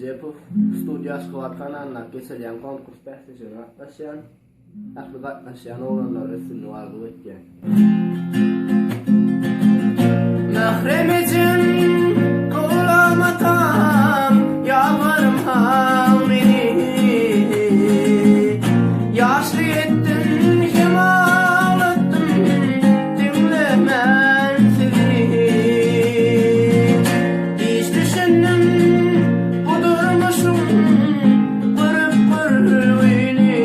Recepov studiyası kıvatkananlar geçirgen konkurs bahsişine atlaşan, aklı atlaşan olanlar üstünü varlığı etken. Mehremecin kulamatam, yalvarım hamini. Yaşlı ettin, kim ağlattın, dinlemem sizi. Hiç düşündüm, bu durmuşum, kırıp kırvini.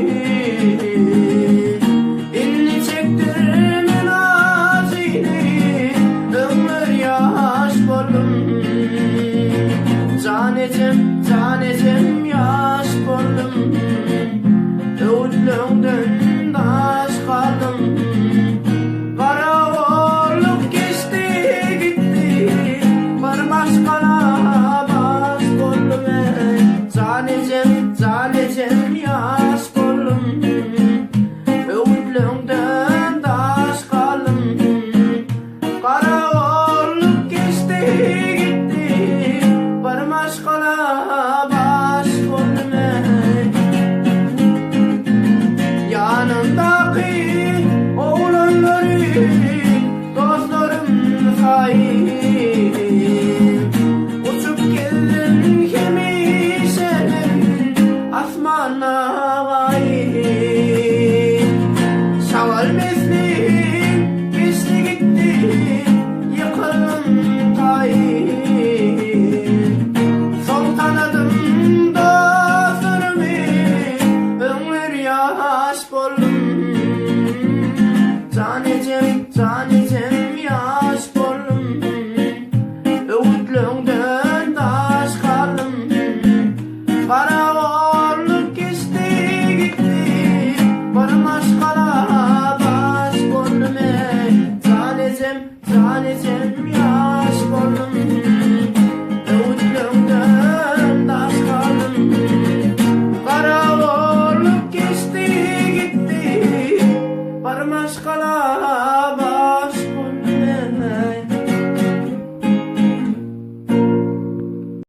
İnni çektirmen azini, ömür yaş boldum. Canecem yaş boldum. Öğütlüğünden daş kaldım. Kara oğlum geçti gitti, var başkana baş boldum. Canecem yaş boldum. Öğütlüğünden daş kaldım. Kara oğlum geçti gitti, var başkana baş boldum. Yanımdaki oğlanları, dostlarım sahip. Uçup geldim yemişelim asmana gayip. Şaval mesleğim geçti gitti, yıkıldım kayıp. Son tanıdım dostlarımı, ömür yaş boldum. Canecem yaş boldum. Öğütlüğünden daş kaldım. Kara oğlum geçti gitti, varmaş kara baş boldum. Canecem